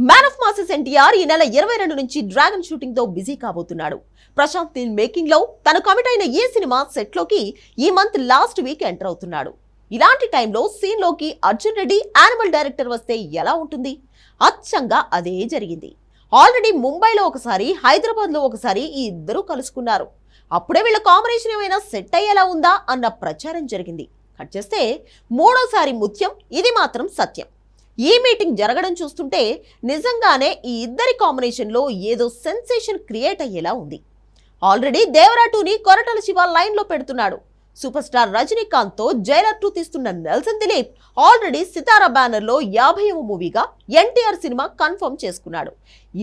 Man of masses NTR ఈ నెల 22 నుంచి డ్రాగన్ షూటింగ్ తో బిజీ కాబోతున్నాడు. ప్రశాంత్ నీల్ మేకింగ్ లో తను కమిట్ అయిన ఈ సినిమా సెట్ లోకి ఈ మంత్ లాస్ట్ వీక్ ఎంటర్ అవుతున్నాడు. ఇలాంటి టైంలో సీన్ లోకి అర్జున్ రెడ్డి యానిమల్ డైరెక్టర్ వస్తే ఎలా ఉంటుంది? అచ్చంగా అదే జరిగింది. ఆల్రెడీ ముంబైలో ఒకసారి, హైదరాబాద్ లో ఒకసారి ఈ ఇద్దరు కలుసుకున్నారు. అప్పుడే వీళ్ళ కాంబినేషన్ ఏమైనా సెట్ అయ్యేలా ఉందా అన్న ప్రచారం జరిగింది. కట్ చేస్తే మూడోసారి ముత్యం, ఇది మాత్రం సత్యం. ఈ మీటింగ్ జరగడం చూస్తుంటే నిజంగానే ఈ ఇద్దరి కాంబినేషన్ లో ఏదో సెన్సేషన్ క్రియేట్ అయ్యేలా ఉంది. ఆల్రెడీ దేవరా 2ని కొరటాల శివ లైన్ లో పెడుతున్నాడు. సూపర్ స్టార్ రజనీకాంత్ తో జైలర్ 2 తీస్తున్న నెల్సన్ దిలీప్ ఆల్రెడీ సితారా బ్యానర్ లో 50వ మూవీగా ఎన్టీఆర్ సినిమా కన్ఫర్మ్ చేసుకున్నాడు.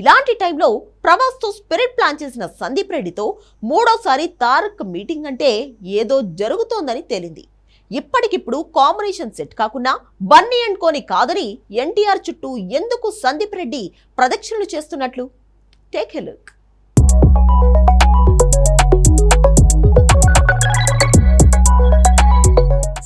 ఇలాంటి టైంలో ప్రభాస్ తో స్పిరిట్ ప్లాన్ చేసిన సందీప్ రెడ్డితో మూడోసారి తారక్ మీటింగ్ అంటే ఏదో జరుగుతోందని తేలింది. ఇప్పటికిప్పుడు కాంబినేషన్ సెట్ కాకుండా బన్నీ అండ్ కోని కాదని ఎన్టీఆర్ చుట్టూ ఎందుకు సందీప్ రెడ్డి ప్రదక్షిణలు చేస్తున్నట్లు? Take a look.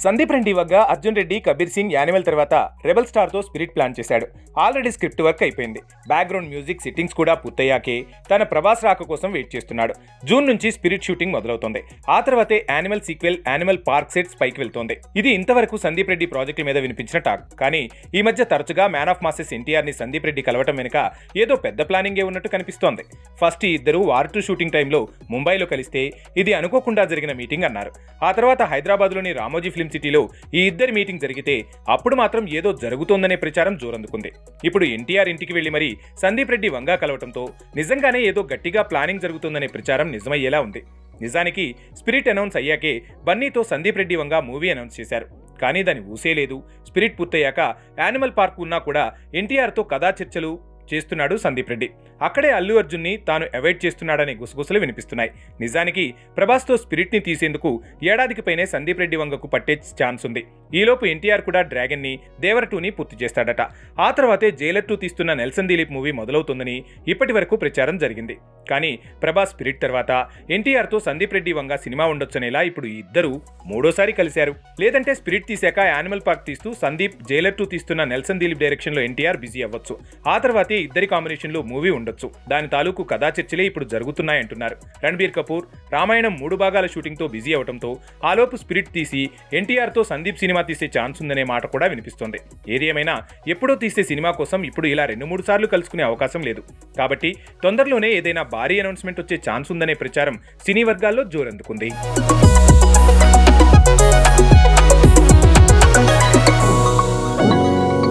Sandeep Reddy వద్ద అర్జున్ రెడ్డి, కబీర్ సింగ్ యానిమల్ తర్వాత రెబల్ స్టార్ తో స్పిరిట్ ప్లాన్ చేశాడు. ఆల్రెడీ స్క్రిప్ట్ వర్క్ అయిపోయింది. బ్యాక్గ్రౌండ్ మ్యూజిక్ సెట్టింగ్స్ కూడా పూర్తయ్యాకే తన ప్రభాస్ రాక కోసం వెయిట్ చేస్తున్నాడు. జూన్ నుంచి స్పిరిట్ షూటింగ్ మొదలవుతోంది. ఆ తర్వాతే animal sequel, animal park sets పైకి వెళ్తోంది. ఇది ఇంతవరకు సందీప్ రెడ్డి ప్రాజెక్టుల మీద వినిపించిన టాక్. కానీ ఈ మధ్య తరచుగా మ్యాన్ ఆఫ్ మాసెస్ ఎన్టీఆర్ ని సందీప్ రెడ్డి కలవటం వెనుక ఏదో పెద్ద ప్లానింగే ఉన్నట్టు కనిపిస్తోంది. ఫస్ట్ ఈ ఇద్దరు వార్ 2 షూటింగ్ టైంలో ముంబైలో కలిస్తే ఇది అనుకోకుండా జరిగిన మీటింగ్ అన్నారు. ఆ తర్వాత హైదరాబాద్ లోని రామోజీ ఫిల్మ్ సిటీలో ఈ ఇద్దరి మీటింగ్ జరిగితే అప్పుడు మాత్రం ఏదో జరుగుతోందనే ప్రచారం జోరందుకుంది. ఇప్పుడు ఎన్టీఆర్ ఇంటికి వెళ్లి మరీ సందీప్ రెడ్డి వంగా కలవటంతో నిజంగానే ఏదో గట్టిగా ప్లానింగ్ జరుగుతుందనే ప్రచారం నిజమయ్యేలా ఉంది. నిజానికి స్పిరిట్ అనౌన్స్ అయ్యాకే బన్నీతో సందీప్ రెడ్డి వంగా మూవీ అనౌన్స్ చేశారు. కానీ దాని ఊసేలేదు. స్పిరిట్ పూర్తయ్యాక యానిమల్ పార్క్ ఉన్నా కూడా ఎన్టీఆర్తో కథా చర్చలు చేస్తున్నాడు సందీప్ రెడ్డి. అక్కడే అల్లు అర్జున్ని తాను అవాయిడ్ చేస్తున్నాడనే గుసగుసలు వినిపిస్తున్నాయి. నిజానికి ప్రభాస్తో స్పిరిట్ ని తీసేందుకు ఏడాదికి పైనే సందీప్ రెడ్డి వంగకు పట్టే ఛాన్స్ ఉంది. ఈలోపు ఎన్టీఆర్ కూడా డ్రాగన్ ని, దేవర 2ని పూర్తి చేస్తాడట. ఆ తర్వాతే జైలర్ 2 తీస్తున్న నెల్సన్ దిలీప్ మూవీ మొదలవుతుందని ఇప్పటి వరకు ప్రచారం జరిగింది. కానీ ప్రభాస్ స్పిరిట్ తర్వాత ఎన్టీఆర్ తో సందీప్ రెడ్డి వంగ సినిమా ఉండొచ్చనేలా ఇప్పుడు ఈ ఇద్దరు మూడోసారి కలిశారు. లేదంటే స్పిరిట్ తీశాక యానిమల్ పార్క్ తీస్తూ సందీప్, జైలర్ 2 తీస్తున్న నెల్సన్ దిలీప్ డైరెక్షన్ లో ఎన్టీఆర్ బిజీ అవ్వచ్చు. ఆ తర్వాతే ఇద్దరి కాంబినేషన్ లో మూవీ ఉండొచ్చు. దాని తాలూకు కథా చర్చలే ఇప్పుడు జరుగుతున్నాయంటున్నారు. రణబీర్ కపూర్ రామాయణం 3 భాగాల షూటింగ్ తో బిజీ అవడంతో ఆలోపు స్పిరిట్ తీసి ఎన్టీఆర్ తో సందీప్ సినిమా తీసే ఛాన్స్ ఉందనే మాట కూడా వినిపిస్తోంది. ఏది ఏమైనా ఎప్పుడో తీసే సినిమా కోసం ఇప్పుడు ఇలా 2-3 సార్లు కలుసుకునే అవకాశం లేదు. కాబట్టి తొందరలోనే ఏదైనా భారీ అనౌన్స్మెంట్ వచ్చే ఛాన్స్ ఉందనే ప్రచారం సినీ వర్గాల్లో జోరందుకుంది.